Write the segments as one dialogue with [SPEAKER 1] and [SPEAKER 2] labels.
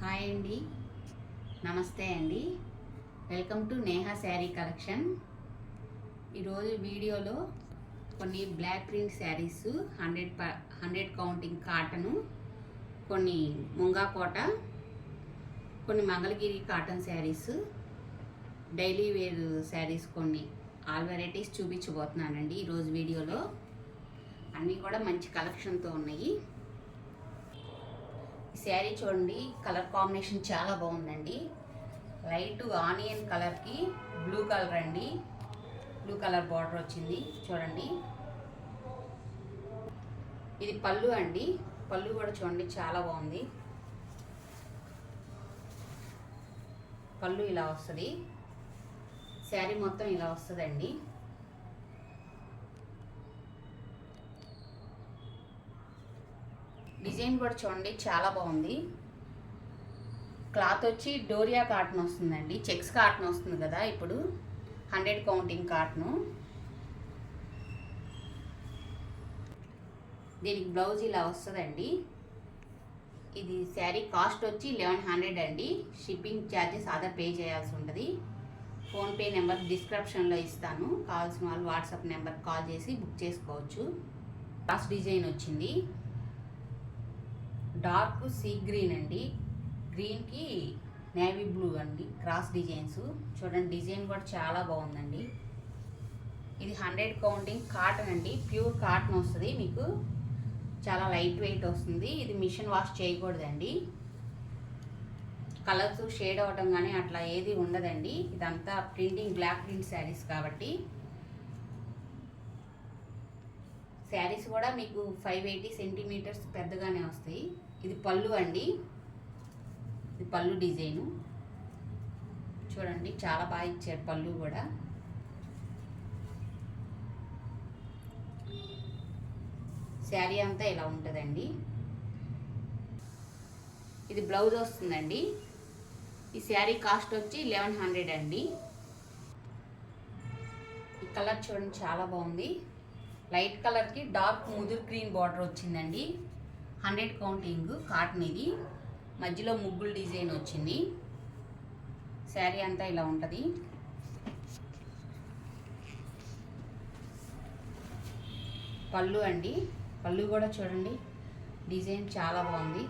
[SPEAKER 1] Hi అండి, నమస్తే అండి. Welcome to Neha sari collection. ఈరోజు వీడియోలో కొన్ని block print saris 100 counting cotton, కొన్ని ముంగా కోట, కొన్ని Mangalagiri cotton saris, daily wear saris కొన్ని ఆల్ వెరైటీస్ చూపించబోతున్నానండి. ఈరోజు వీడియోలో అన్నీ కూడా మంచి కలెక్షన్తో ఉన్నాయి. ఈ శారీ చూడండి, కలర్ కాంబినేషన్ చాలా బాగుందండి. లైట్ ఆనియన్ కలర్కి బ్లూ కలర్ అండి, బ్లూ కలర్ బార్డర్ వచ్చింది చూడండి. ఇది పళ్ళు అండి, పళ్ళు కూడా చూడండి చాలా బాగుంది. పళ్ళు ఇలా వస్తుంది, శారీ మొత్తం ఇలా వస్తుందండి. డిజైన్ కూడా చూడండి చాలా బాగుంది. క్లాత్ వచ్చి డోరియా కాటన్ వస్తుందండి, చెక్స్ కాటన్ వస్తుంది కదా ఇప్పుడు 100 కౌంటింగ్ కాటను. దీనికి బ్లౌజ్ ఇలా వస్తుందండి. ఇది శారీ కాస్ట్ వచ్చి 1100 అండి. షిప్పింగ్ ఛార్జెస్ అదర్ పే చేయాల్సి ఉంటుంది. ఫోన్పే నెంబర్ డిస్క్రిప్షన్లో ఇస్తాను, కావాల్సిన వాళ్ళు వాట్సాప్ నెంబర్ కాల్ చేసి బుక్ చేసుకోవచ్చు. క్రాస్ డిజైన్ వచ్చింది, డార్క్ సీ గ్రీన్ అండి, గ్రీన్కి నేవీ బ్లూ అండి, క్రాస్ డిజైన్స్ చూడండి. డిజైన్ కూడా చాలా బాగుందండి. ఇది 100 కౌంటింగ్ కాటన్ అండి, ప్యూర్ కాటన్ వస్తుంది మీకు, చాలా లైట్ వెయిట్ వస్తుంది. ఇది మిషన్ వాష్ చేయకూడదండి, కలర్స్ షేడ్ అవ్వడం కానీ అట్లా ఏది ఉండదండి. ఇదంతా ప్రింటింగ్ బ్లాక్ ప్రింట్ శారీస్ కాబట్టి. శారీస్ కూడా మీకు 580 సెంటీమీటర్స్ పెద్దగానే వస్తాయి. ఇది పళ్ళు అండి, ఇది పళ్ళు డిజైను చూడండి, చాలా బాగా ఇచ్చారు పళ్ళు కూడా. శారీ అంతా ఇలా ఉంటుందండి. ఇది బ్లౌజ్ వస్తుందండి. ఈ శారీ కాస్ట్ వచ్చి 1100 అండి. ఈ కలర్ చూడండి చాలా బాగుంది. లైట్ కలర్కి డార్క్ ముదురు గ్రీన్ బార్డర్ వచ్చిందండి. 100 కౌంటింగ్ కాటన్ ఇది, మధ్యలో ముగ్గులు డిజైన్ వచ్చింది. శారీ అంతా ఇలా ఉంటుంది. పళ్ళు అండి, పళ్ళు కూడా చూడండి, డిజైన్ చాలా బాగుంది.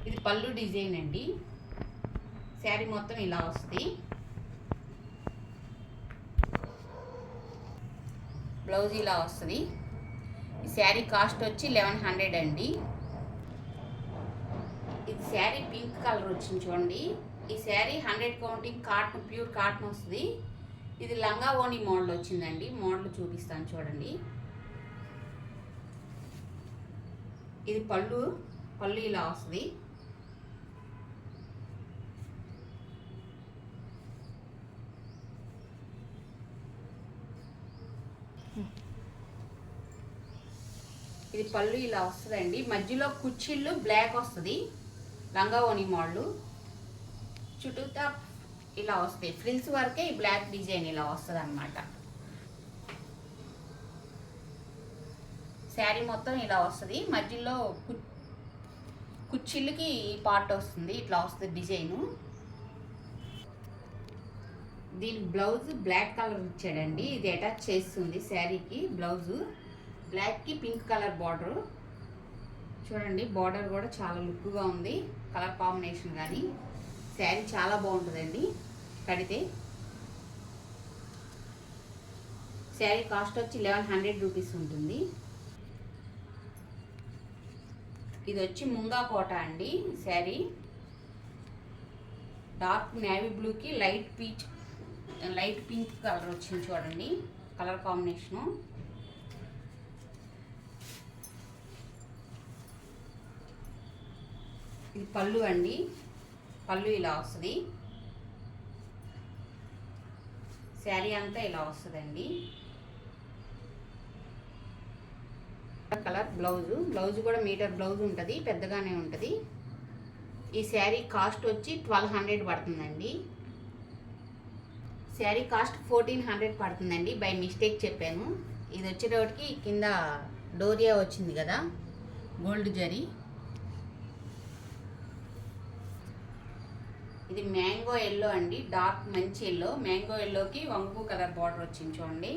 [SPEAKER 1] ఇది పళ్ళు డిజైన్ అండి, శారీ మొత్తం ఇలా వస్తుంది. బ్లౌజ్ ఇలా వస్తుంది. ఈ శారీ కాస్ట్ వచ్చి 1100 అండి. ఇది శారీ పింక్ కలర్ వచ్చింది చూడండి. ఈ sari 100 counting cotton, pure cotton వస్తుంది. ఇది లంగా ఓణి మోడల్ వచ్చిందండి, మోడల్ చూపిస్తాను చూడండి. ఇది పళ్ళు, పళ్ళు ఇలా వస్తుంది. ఇది పళ్ళు ఇలా వస్తుందండి, మధ్యలో కుచ్చిళ్ళు బ్లాక్ వస్తుంది, లంగా ఓణి మోడల్. చుట్టూతా ఇలా వస్తాయి, ఫ్రిల్స్ వరకే ఈ బ్లాక్ డిజైన్ ఇలా వస్తుంది అన్నమాట. శారీ మొత్తం ఇలా వస్తుంది, మధ్యలో కుచ్చిళ్ళకి ఈ పార్ట్ వస్తుంది, ఇట్లా వస్తుంది డిజైను. దీని బ్లౌజ్ బ్లాక్ కలర్ ఇచ్చాడండి, ఇది అటాచ్ చేస్తుంది శారీకి. బ్లౌజు బ్లాక్కి పింక్ కలర్ బార్డర్ చూడండి, బార్డర్ కూడా చాలా లుక్గా ఉంది, కలర్ కాంబినేషన్ కానీ. శారీ చాలా బాగుంటుందండి కడితే. శారీ కాస్ట్ వచ్చి 1100 రూపీస్ ఉంటుంది. ఇది వచ్చి ముంగా కోట అండి శారీ, డార్క్ నేవీ బ్లూకి లైట్ పింక్ కలర్ వచ్చింది చూడండి, కలర్ కాంబినేషను. ఇది పళ్ళు అండి, పళ్ళు ఇలా వస్తుంది. శారీ అంతా ఇలా వస్తుందండి. కలర్ బ్లౌజు, బ్లౌజ్ కూడా మీటర్ బ్లౌజ్ ఉంటుంది, పెద్దగానే ఉంటుంది. ఈ శారీ కాస్ట్ వచ్చి 1200 పడుతుందండి. శారీ కాస్ట్ 1400 పడుతుందండి, బై మిస్టేక్ చెప్పాను. ఇది వచ్చేటప్పటికి కింద డోరియా వచ్చింది కదా, గోల్డ్ జరీ. ఇది మ్యాంగో ఎల్లో అండి, డార్క్ మంచి ఎల్లో. మ్యాంగో ఎల్లోకి వంగు కలర్ బార్డర్ వచ్చింది చూడండి.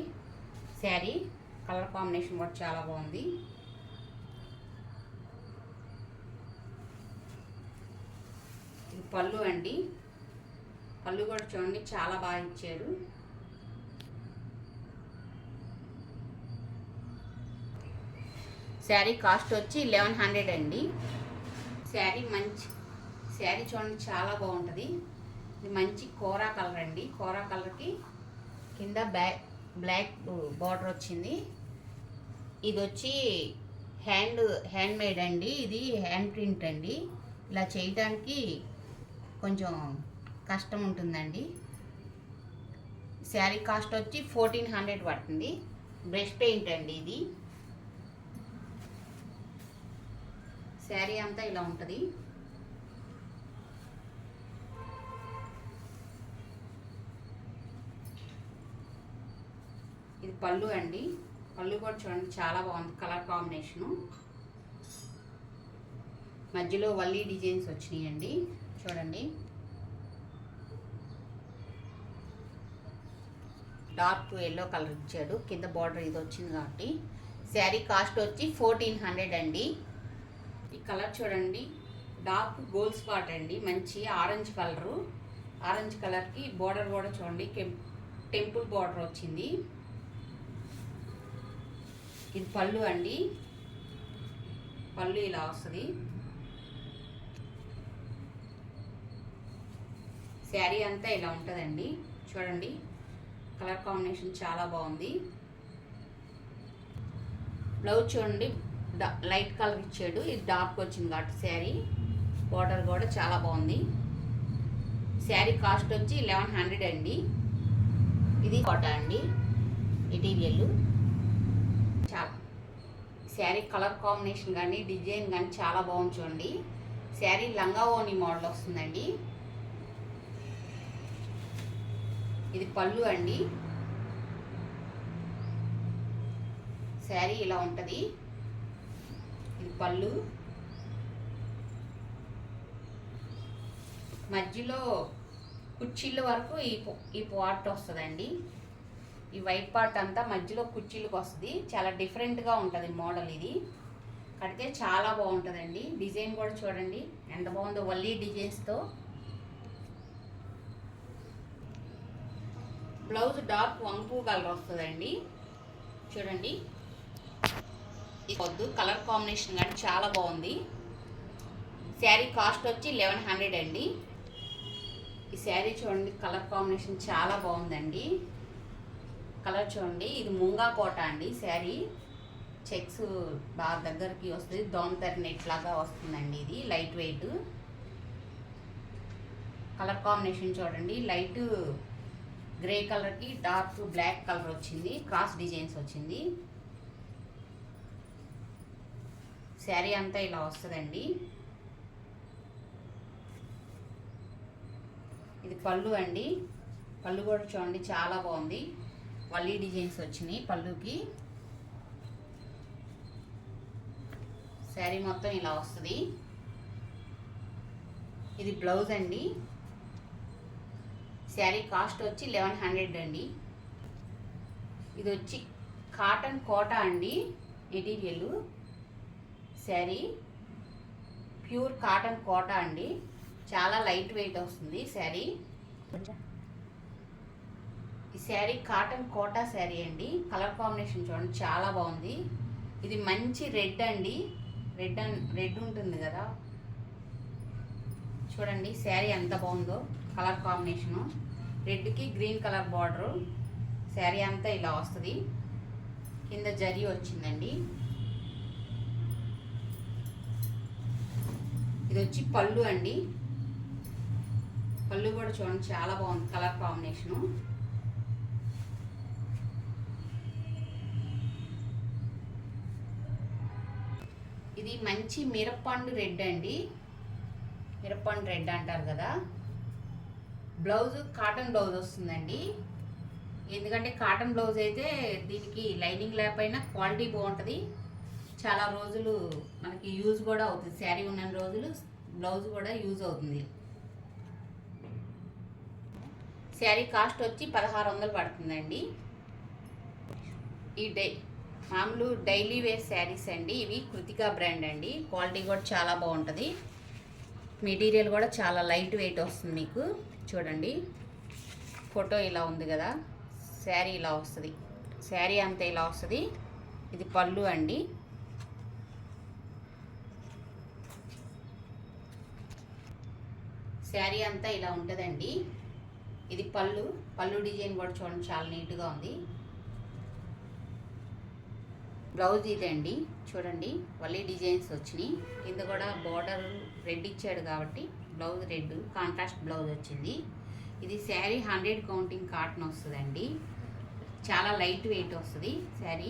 [SPEAKER 1] శారీ కలర్ కాంబినేషన్ కూడా చాలా బాగుంది. ఇది పళ్ళు అండి, పళ్ళు కూడా చూడండి చాలా బాగా ఇచ్చారు. శారీ కాస్ట్ వచ్చి 1100 అండి. శారీ చూడండి చాలా బాగుంటుంది. ఇది మంచి కోరా కలర్ అండి. కోరా కలర్కి కింద బ్లాక్ బార్డర్ వచ్చింది. ఇది వచ్చి హ్యాండ్ మేడ్ అండి. ఇది హ్యాండ్ ప్రింట్ అండి. ఇలా చేయడానికి కొంచెం కష్టం ఉంటుందండి. శారీ కాస్ట్ వచ్చి 1400 పడుతుంది. బ్రష్ పెయింట్ అండి ఇది. శారీ అంతా ఇలా ఉంటుంది. ఇది పళ్ళు అండి. పళ్ళు కూడా చూడండి చాలా బాగుంది కలర్ కాంబినేషను. మధ్యలో వల్లీ డిజైన్స్ వచ్చినాయండి చూడండి. డార్క్ ఎల్లో కలర్ ఇచ్చాడు. కింద బార్డర్ ఇది వచ్చింది కాబట్టి శారీ కాస్ట్ వచ్చి 1400 అండి. ఈ కలర్ చూడండి డార్క్ గోల్డ్ స్పాట్ అండి. మంచి ఆరెంజ్ కలరు. ఆరెంజ్ కలర్కి బార్డర్ కూడా చూడండి టెంపుల్ బార్డర్ వచ్చింది. ఇది పళ్ళు అండి. పళ్ళు ఇలా వస్తుంది. శారీ అంతా ఇలా ఉంటుందండి చూడండి. కలర్ కాంబినేషన్ చాలా బాగుంది. బ్లౌజ్ చూడండి లైట్ కలర్ ఇచ్చాడు. ఇది డార్క్ వచ్చింది కాబట్టి శారీ బార్డర్ కూడా చాలా బాగుంది. శారీ కాస్ట్ వచ్చి 1100 అండి. ఇది కోటా అండి మెటీరియల్. చాలా శారీ కలర్ కాంబినేషన్ కానీ డిజైన్ కానీ చాలా బాగుంది చూడండి. శారీ లంగా ఓని మోడల్ వస్తుందండి. ఇది పళ్ళు అండి. శారీ ఇలా ఉంటుంది. ఇది పళ్ళు. మధ్యలో కుర్చీల వరకు ఈ పార్ట్ వస్తుందండి. ఈ వైట్ పార్ట్ అంతా మధ్యలో కుర్చీలకు వస్తుంది. చాలా డిఫరెంట్గా ఉంటుంది మోడల్. ఇది కడితే చాలా బాగుంటుందండి. డిజైన్ కూడా చూడండి ఎంత బాగుందో, వల్లీ డిజైన్స్తో. బ్లౌజ్ డార్క్ వంపు కలర్ వస్తుందండి చూడండి. వద్దు కలర్ కాంబినేషన్ కానీ చాలా బాగుంది. శారీ కాస్ట్ వచ్చి 1100 అండి. ఈ శారీ చూడండి కలర్ కాంబినేషన్ చాలా బాగుందండి. కలర్ చూడండి. ఇది ముంగా కోట అండి. శారీ చెక్స్ బాగా దగ్గరికి వస్తుంది. దోమతెర నెట్ లాగా వస్తుందండి. ఇది లైట్ వెయిట్. కలర్ కాంబినేషన్ చూడండి. లైట్ గ్రే కలర్కి డార్క్ బ్లాక్ కలర్ వచ్చింది. క్రాస్ డిజైన్స్ వచ్చింది. శారీ అంతా ఇలా వస్తుందండి. ఇది పళ్ళు అండి. పళ్ళు కూడా చూడండి చాలా బాగుంది. వల్లీ డిజైన్స్ వచ్చినాయి పళ్ళుకి. శారీ మొత్తం ఇలా వస్తుంది. ఇది బ్లౌజ్ అండి. శారీ కాస్ట్ వచ్చి 1100 అండి. ఇది వచ్చి కాటన్ కోటా అండి material. Sari pure cotton Kota అండి. చాలా లైట్ వెయిట్ వస్తుంది శారీ. ఈ శారీ కాటన్ కోటా శారీ అండి. కలర్ కాంబినేషన్ చూడండి చాలా బాగుంది. ఇది మంచి రెడ్ అండి. రెడ్ ఉంటుంది కదా చూడండి. శారీ ఎంత బాగుందో కలర్ కాంబినేషను. రెడ్కి గ్రీన్ కలర్ బార్డరు. శారీ అంతా ఇలా వస్తుంది. కింద జరీ వచ్చిందండి. ఇది వచ్చి పళ్ళు అండి. పళ్ళు కూడా చూడండి చాలా బాగుంది కలర్ కాంబినేషను. ఇది మంచి మిరప్పండు రెడ్ అండి. మిరప్పండు రెడ్ అంటారు కదా. బ్లౌజ్ కాటన్ బ్లౌజ్ వస్తుందండి. ఎందుకంటే కాటన్ బ్లౌజ్ అయితే దీనికి లైనింగ్ లేకపోయినా క్వాలిటీ బాగుంటుంది, చాలా రోజులు మనకి యూజ్ కూడా అవుతుంది. శారీ ఉన్న రోజులు బ్లౌజ్ కూడా యూజ్ అవుతుంది. శారీ కాస్ట్ వచ్చి 1600 పడుతుందండి. ఈ మామూలు డైలీ వేర్ శారీస్ అండి. ఇవి కృతికా బ్రాండ్ అండి. క్వాలిటీ కూడా చాలా బాగుంటుంది. మెటీరియల్ కూడా చాలా లైట్ వెయిట్ వస్తుంది. మీకు చూడండి, ఫోటో ఇలా ఉంది కదా, శారీ ఇలా వస్తుంది. శారీ అంతా ఇలా వస్తుంది. ఇది పళ్ళు అండి. శారీ అంతా ఇలా ఉంటుందండి. ఇది పళ్ళు డిజైన్ కూడా చూడండి, చాలా నీట్గా ఉంది. బ్లౌజ్ ఇదండి, చూడండి వల్లి డిజైన్స్ వచ్చినాయి. కింద కూడా బార్డర్ రెడ్ ఇచ్చాడు కాబట్టి బ్లౌజ్ రెడ్ కాంట్రాస్ట్ బ్లౌజ్ వచ్చింది. ఇది శారీ 100 కౌంటింగ్ కాటన్ వస్తుందండి. చాలా లైట్ వెయిట్ వస్తుంది శారీ.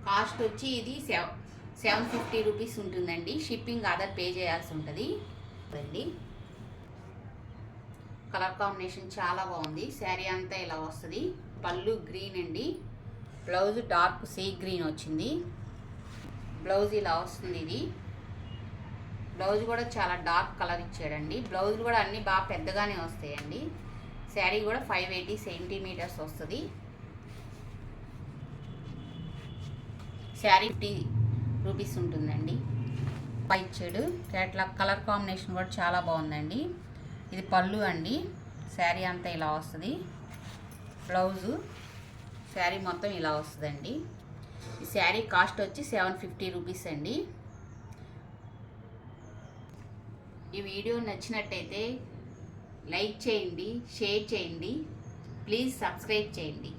[SPEAKER 1] కాస్ట్ వచ్చి ఇది 750 రూపీస్ ఉంటుందండి. షిప్పింగ్ అదర్ పే చేయాల్సి ఉంటుంది అండి. కలర్ కాంబినేషన్ చాలా బాగుంది. శారీ అంతా ఇలా వస్తుంది. పళ్ళు గ్రీన్ అండి, బ్లౌజ్ డార్క్ సీ గ్రీన్ వచ్చింది. బ్లౌజ్ ఇలా వస్తుంది. ఇది బ్లౌజ్ కూడా చాలా డార్క్ కలర్ ఇచ్చాడండి. బ్లౌజులు కూడా అన్నీ బాగా పెద్దగానే వస్తాయండి. శారీ కూడా 580 సెంటీమీటర్స్ వస్తుంది. శారీ 50 రూపీస్ ఉంటుందండి. ఇచ్చాడు కేటలాగ్. కలర్ కాంబినేషన్ కూడా చాలా బాగుందండి. ఇది పళ్ళు అండి. శారీ అంతా ఇలా వస్తుంది. బ్లౌజు శారీ మొత్తం ఇలా వస్తుందండి. ఈ శారీ కాస్ట్ వచ్చి 750 రూపీస్ అండి. ఈ వీడియో నచ్చినట్టయితే లైక్ చేయండి, షేర్ చేయండి, ప్లీజ్ సబ్స్క్రైబ్ చేయండి.